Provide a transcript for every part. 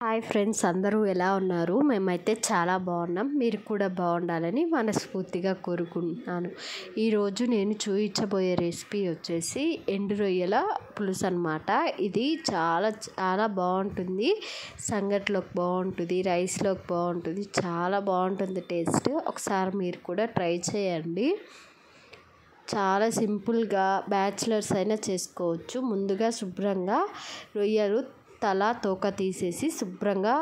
Hi friends, అందరూ ఎలా ఉన్నారు? మేమైతే చాలా బాగున్నాం. మీరు కూడా బాగుండాలని మనస్ఫూర్తిగా కోరుకుంటున్నాను. ఈరోజు నేను చూపించబోయే రెసిపీ వచ్చేసి ఎండు రొయ్యల పులుసు అనమాట. ఇది చాలా చాలా బాగుంటుంది. సంగట్లోకి బాగుంటుంది, రైస్లోకి బాగుంటుంది, చాలా బాగుంటుంది టేస్ట్. ఒకసారి మీరు కూడా ట్రై చేయండి. చాలా సింపుల్గా బ్యాచిలర్స్ అయినా చేసుకోవచ్చు. ముందుగా శుభ్రంగా రొయ్యలు తల తోక తీసేసి శుభ్రంగా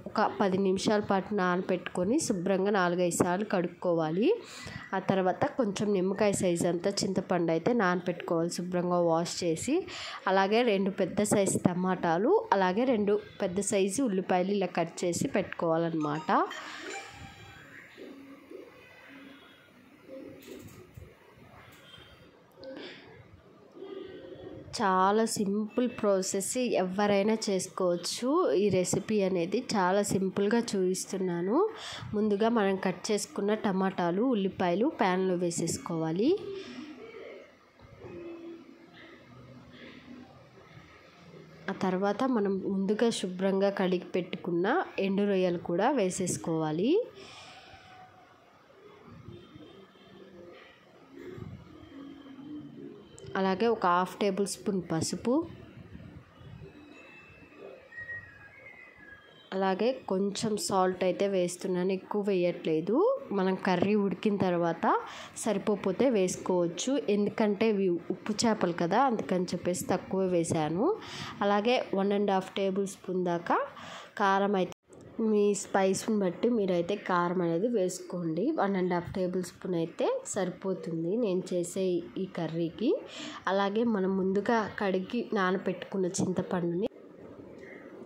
ఒక 10 నిమిషాల పాటు నానబెట్టుకొని శుభ్రంగా 4-5 సార్లు కడుక్కోవాలి. ఆ తర్వాత కొంచెం నిమ్మకాయ సైజ్ అంతా చింతపండు అయితే నానబెట్టుకోవాలి శుభ్రంగా వాష్ చేసి. అలాగే 2 పెద్ద సైజు టమాటాలు, అలాగే 2 పెద్ద సైజు ఉల్లిపాయలు ఇలా కట్ చేసి పెట్టుకోవాలన్నమాట. చాలా సింపుల్ ప్రాసెస్, ఎవరైనా చేసుకోవచ్చు. ఈ రెసిపీ అనేది చాలా సింపుల్గా చూపిస్తున్నాను. ముందుగా మనం కట్ చేసుకున్న టమాటాలు, ఉల్లిపాయలు ప్యాన్లో వేసేసుకోవాలి. ఆ తర్వాత మనం ముందుగా శుభ్రంగా కడిగి పెట్టుకున్న ఎండు రొయ్యలు కూడా వేసేసుకోవాలి. అలాగే ఒక 1/2 టేబుల్ స్పూన్ పసుపు, అలాగే కొంచెం సాల్ట్ అయితే వేస్తున్నాను, ఎక్కువ వేయట్లేదు. మనం కర్రీ ఉడికిన తర్వాత సరిపోతే వేసుకోవచ్చు, ఎందుకంటే ఇవి ఉప్పు చేపలు కదా, అందుకని చెప్పేసి తక్కువ వేసాను. అలాగే 1.5 టేబుల్ స్పూన్ దాకా కారం అయితే మీ స్పైస్ని బట్టి మీరైతే కారం అనేది వేసుకోండి. 1.5 టేబుల్ స్పూన్ అయితే సరిపోతుంది నేను చేసే ఈ కర్రీకి. అలాగే మనం ముందుగా కడిగి నానబెట్టుకున్న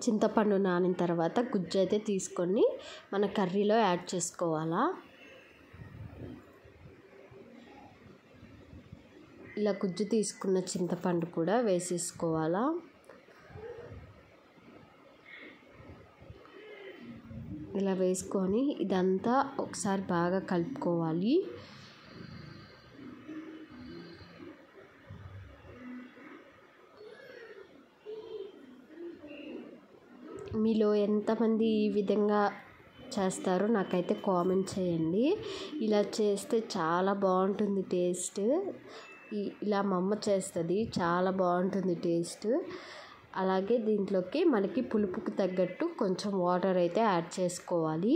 చింతపండు నానిన తర్వాత గుజ్జు అయితే తీసుకొని మన కర్రీలో యాడ్ చేసుకోవాలా. ఇలా గుజ్జు తీసుకున్న చింతపండు కూడా వేసేసుకోవాలా. ఇలా వేసుకొని ఇదంతా ఒకసారి బాగా కలుపుకోవాలి. మీలో ఎంతమంది ఈ విధంగా చేస్తారో నాకైతే కామెంట్ చేయండి. ఇలా చేస్తే చాలా బాగుంటుంది టేస్ట్. ఇలా మా అమ్మ చేస్తుంది, చాలా బాగుంటుంది టేస్ట్. అలాగే దీంట్లోకి మనకి పులుపుకు తగ్గట్టు కొంచెం వాటర్ అయితే యాడ్ చేసుకోవాలి.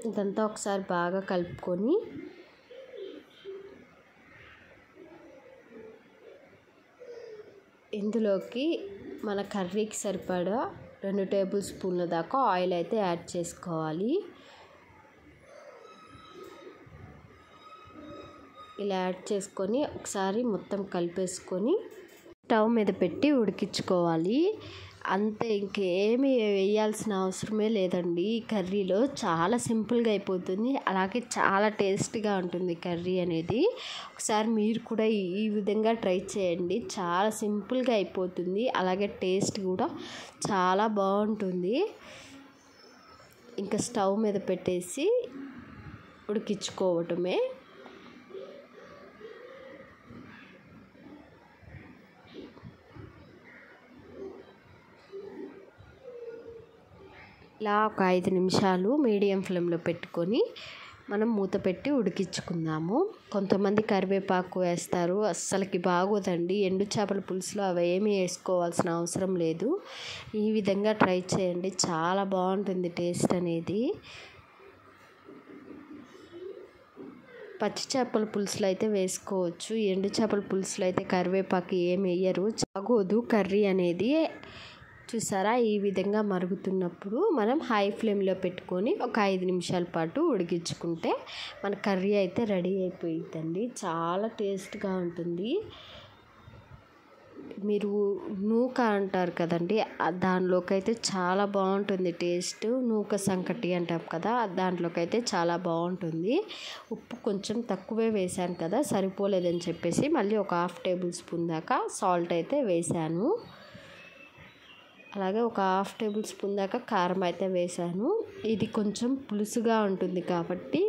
ఇదంతా ఒకసారి బాగా కలుపుకొని ఇందులోకి మన కర్రీకి సరిపడా 2 టేబుల్ స్పూన్ల దాకా ఆయిల్ అయితే యాడ్ చేసుకోవాలి. ఇలా యాడ్ చేసుకొని ఒకసారి మొత్తం కలిపేసుకొని స్టవ్ మీద పెట్టి ఉడికించుకోవాలి. అంతే, ఇంకేమీ వేయాల్సిన అవసరమే లేదండి. ఈ కర్రీలో చాలా సింపుల్గా అయిపోతుంది, అలాగే చాలా టేస్ట్గా ఉంటుంది కర్రీ అనేది. ఒకసారి మీరు కూడా ఈ విధంగా ట్రై చేయండి. చాలా సింపుల్గా అయిపోతుంది, అలాగే టేస్ట్ కూడా చాలా బాగుంటుంది. ఇంకా స్టవ్ మీద పెట్టేసి ఉడికించుకోవటమే. ఇలా ఒక 5 నిమిషాలు మీడియం ఫ్లేమ్లో పెట్టుకొని మనం మూత పెట్టి ఉడికించుకుందాము. కొంతమంది కరివేపాకు వేస్తారు, అస్సలకి బాగోదండి. ఎండు చేపల పులుసులో అవి ఏమీ వేసుకోవాల్సిన అవసరం లేదు. ఈ విధంగా ట్రై చేయండి, చాలా బాగుంటుంది టేస్ట్ అనేది. పచ్చి చేపల పులుసులో అయితే వేసుకోవచ్చు, ఎండు చేపల పులుసులో అయితే కరివేపాకు ఏమి వేయరు, బాగోదు కర్రీ అనేది. చూసారా, ఈ విధంగా మరుగుతున్నప్పుడు మనం హై ఫ్లేమ్లో పెట్టుకొని ఒక 5 నిమిషాల పాటు ఉడికించుకుంటే మన కర్రీ అయితే రెడీ అయిపోయిందండి. చాలా టేస్ట్గా ఉంటుంది. మీరు నూక అంటారు కదండి, దానిలోకి అయితే చాలా బాగుంటుంది టేస్ట్. నూక సంకటి అంటాం కదా, దాంట్లోకి అయితే చాలా బాగుంటుంది. ఉప్పు కొంచెం తక్కువే వేసాను కదా, సరిపోలేదని చెప్పేసి మళ్ళీ ఒక 1/2 టేబుల్ స్పూన్ దాకా సాల్ట్ అయితే వేసాను. అలాగే ఒక 1/2 టేబుల్ స్పూన్ దాకా కారం అయితే వేసాను. ఇది కొంచెం పులుసుగా ఉంటుంది కాబట్టి,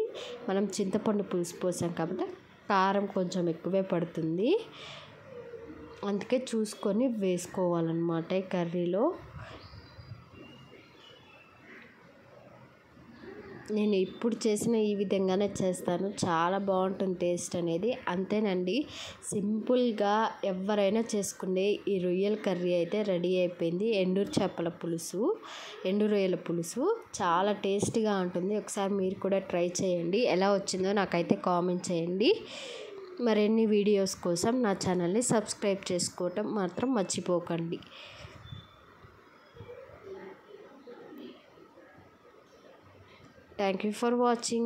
మనం చింతపండు పులుసు పోసాం కాబట్టి కారం కొంచెం ఎక్కువే పడుతుంది. అందుకే చూసుకొని వేసుకోవాలన్నమాట ఈ కర్రీలో. నేను ఇప్పుడు చేసిన ఈ విధంగానే చేస్తాను, చాలా బాగుంటుంది టేస్ట్ అనేది. అంతేనండి, సింపుల్గా ఎవరైనా చేసుకునే ఈ రొయ్యల కర్రీ అయితే రెడీ అయిపోయింది. ఎండు రొయ్యల పులుసు చాలా టేస్టీగా ఉంటుంది. ఒకసారి మీరు కూడా ట్రై చేయండి, ఎలా వచ్చిందో నాకైతే కామెంట్ చేయండి. మరిన్ని వీడియోస్ కోసం నా ఛానల్ని సబ్స్క్రైబ్ చేసుకోవటం మాత్రం మర్చిపోకండి. Thank you for watching.